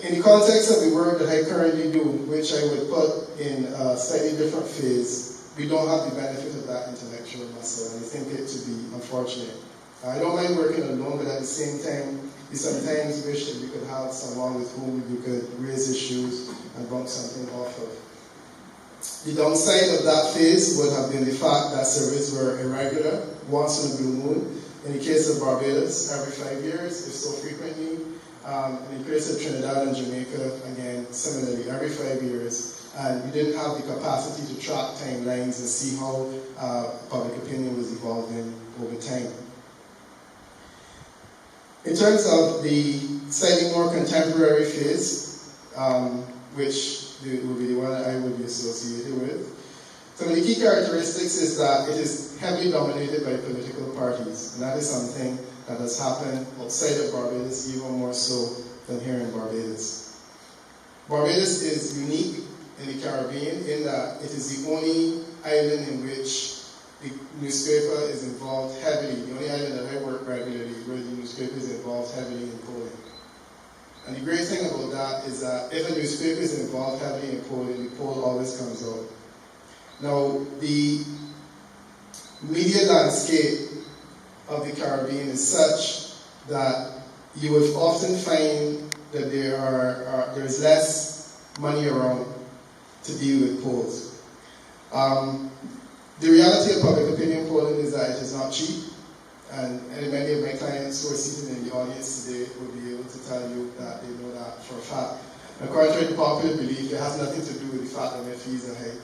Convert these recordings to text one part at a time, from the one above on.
In the context of the work that I currently do, which I would put in a slightly different phase, we don't have the benefit of that intellectual muscle, and I think it to be unfortunate. I don't mind working alone, but at the same time, we sometimes wish that we could have someone with whom we could raise issues and bounce something off of. The downside of that phase would have been the fact that surveys were irregular, once in a blue moon. In the case of Barbados, every 5 years, if so frequently. In the case of Trinidad and Jamaica, again, similarly, every 5 years. And we didn't have the capacity to track timelines and see how public opinion was evolving over time. In terms of the slightly more contemporary phase, which will be the one I would be associated with, some of the key characteristics is that it is heavily dominated by political parties, and that is something that has happened outside of Barbados even more so than here in Barbados. Barbados is unique in the Caribbean in that it is the only island in which the newspaper is involved heavily, the only island that I work regularly where the newspaper is involved heavily in polling. And the great thing about that is that if a newspaper is involved heavily in polling, the poll always comes out. Now, the media landscape of the Caribbean is such that you would often find that there is less money around to deal with polls. The reality of public opinion polling is that it is not cheap, and many of my clients who are seated in the audience today will be able to tell you that they know that for a fact. And contrary to popular belief, it has nothing to do with the fact that my fees are high.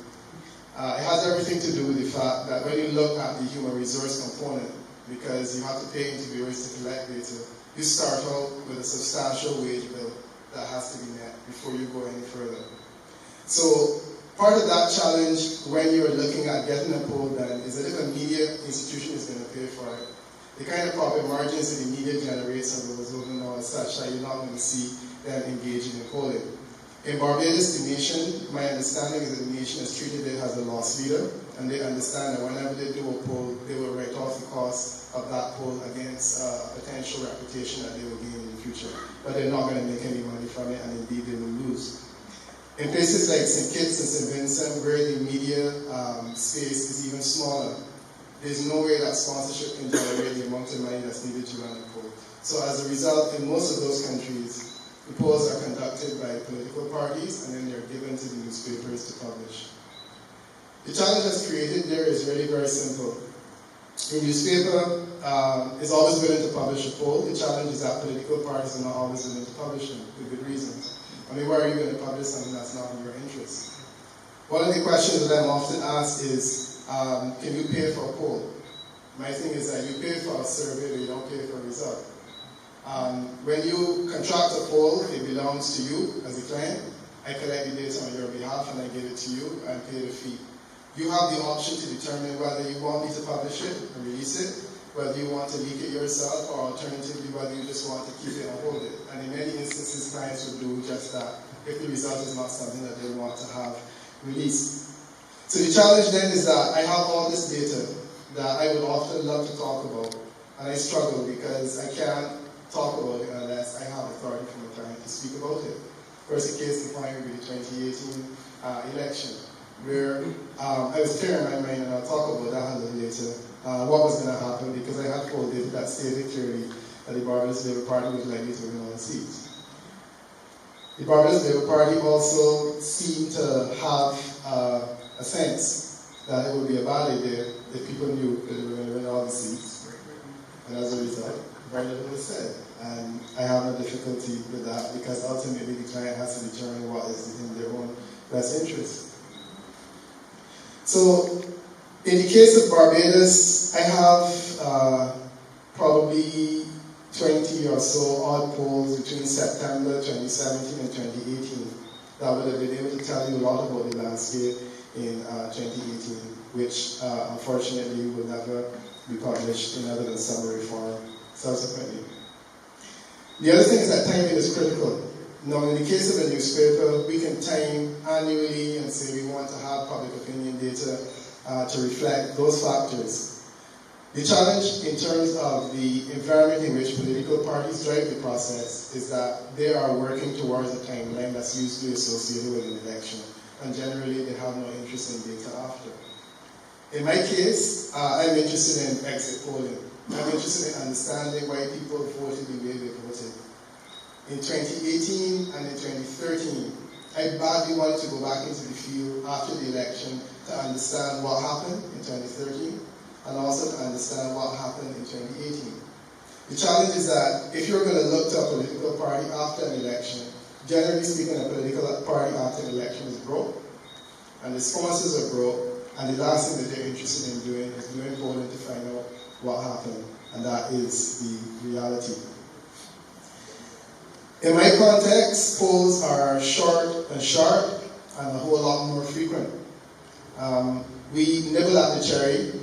It has everything to do with the fact that when you look at the human resource component, because you have to pay interviewers to collect data, you start out with a substantial wage bill that has to be met before you go any further. So part of that challenge when you're looking at getting a poll done is that if a media institution is going to pay for it, the kind of profit margins that the media generates on those overall are such that you're not going to see them engaging in polling. In Barbados, the nation, my understanding is that the nation has treated it as a loss leader, and they understand that whenever they do a poll, they will write off the cost of that poll against a potential reputation that they will gain in the future. But they're not going to make any money from it, and indeed they will lose. In places like St. Kitts and St. Vincent, where the media space is even smaller, there's no way that sponsorship can generate the amount of money that's needed to run a poll. So as a result, in most of those countries, the polls are conducted by political parties, and then they're given to the newspapers to publish. The challenge that's created there is really very simple. The newspaper is always willing to publish a poll. The challenge is that political parties are not always willing to publish them, for good reasons. I mean, why are you going to publish something that's not in your interest? One of the questions that I'm often asked is, can you pay for a poll? My thing is that you pay for a survey, but you don't pay for a result. When you contract a poll, it belongs to you as a client. I collect the data on your behalf and I give it to you and pay the fee. You have the option to determine whether you want me to publish it and release it, whether you want to leak it yourself, or alternatively whether you just want to keep it and hold it. And in many instances, clients would do just that if the result is not something that they want to have released. So the challenge then is that I have all this data that I would often love to talk about, and I struggle because I can't talk about it unless I have authority from the client to speak about it. First case in point would be the 2018 election, where I was clear in my mind, and I'll talk about that a little later, what was going to happen, because I had poll data that stated clearly that the Barbados Labour Party was likely to win all the seats. The Barbados Labour Party also seemed to have a sense that it would be a bad idea if people knew that they were going to win all the seats. And as a result, very little was said. And I have no difficulty with that because ultimately the client has to determine what is in their own best interest. So, in the case of Barbados, I have probably 20 or so odd polls between September 2017 and 2018 that would have been able to tell you a lot about the landscape in 2018, which unfortunately will never be published in other than summary form subsequently. The other thing is that timing is critical. Now, in the case of a newspaper, we can time annually and say we want to have public opinion data to reflect those factors. The challenge in terms of the environment in which political parties drive the process is that they are working towards a timeline that's usually associated with an election, and generally they have no interest in data after. In my case, I'm interested in exit polling. I'm interested in understanding why people voted the way they voted. In 2018 and in 2013, I badly wanted to go back into the field after the election to understand what happened in 2013 and also to understand what happened in 2018. The challenge is that if you're going to look to a political party after an election, generally speaking, a political party after an election is broke, and the sponsors are broke, and the last thing that they're interested in doing is doing polling to find out what happened, and that is the reality. In my context, polls are short and sharp and a whole lot more frequent. We nibble at the cherry,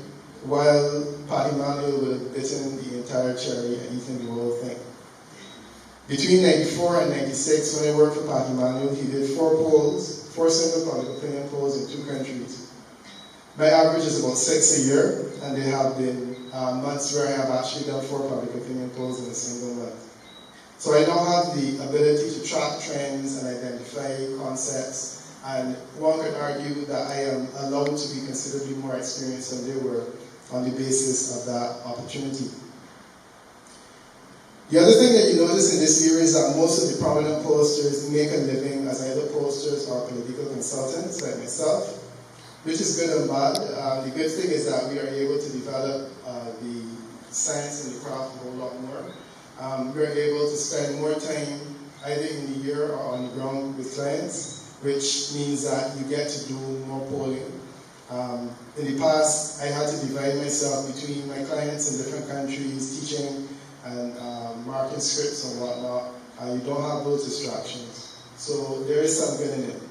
while Paddy Manuel would have bitten the entire cherry and eaten the whole thing. Between 94 and 96, when I worked for Paddy Manuel, he did 4 single public opinion polls in 2 countries. My average is about 6 a year, and there have been months where I have actually done 4 public opinion polls in a single month. So I now have the ability to track trends and identify concepts, and one could argue that I am allowed to be considerably more experienced than they were on the basis of that opportunity. The other thing that you notice in this area is that most of the prominent pollsters make a living as either pollsters or political consultants like myself, which is good and bad. The good thing is that we are able to develop the science and the craft a whole lot more. We're able to spend more time either in the year or on the ground with clients, which means that you get to do more polling. In the past, I had to divide myself between my clients in different countries, teaching and marking scripts and whatnot. You don't have those distractions. So there is some good in it.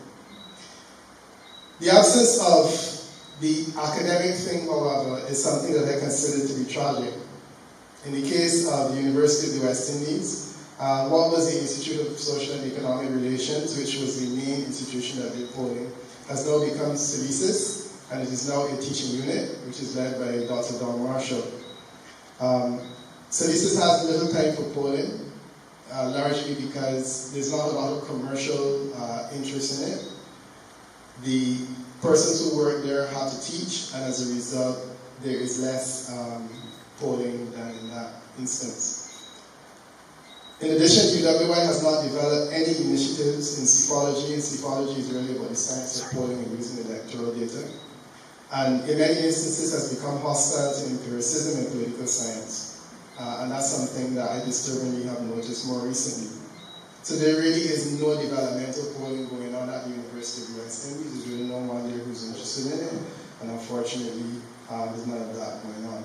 The absence of the academic thing, however, is something that I consider to be tragic. In the case of the University of the West Indies, what was the Institute of Social and Economic Relations, which was the main institution that did polling, has now become Silicis, and it is now a teaching unit, which is led by Dr. Don Marshall. Silicis has little time for polling, largely because there's not a lot of commercial interest in it. The persons who work there have to teach, and as a result, there is less polling than in that instance. In addition, UWI has not developed any initiatives in psephology, and psephology is really about the science of polling and using electoral data. And in many instances has become hostile to empiricism in political science. And that's something that I disturbingly have noticed more recently. So there really is no developmental polling going on at the University of the West Indies. There's really no one there who's interested in it. And unfortunately, there's none of that going on.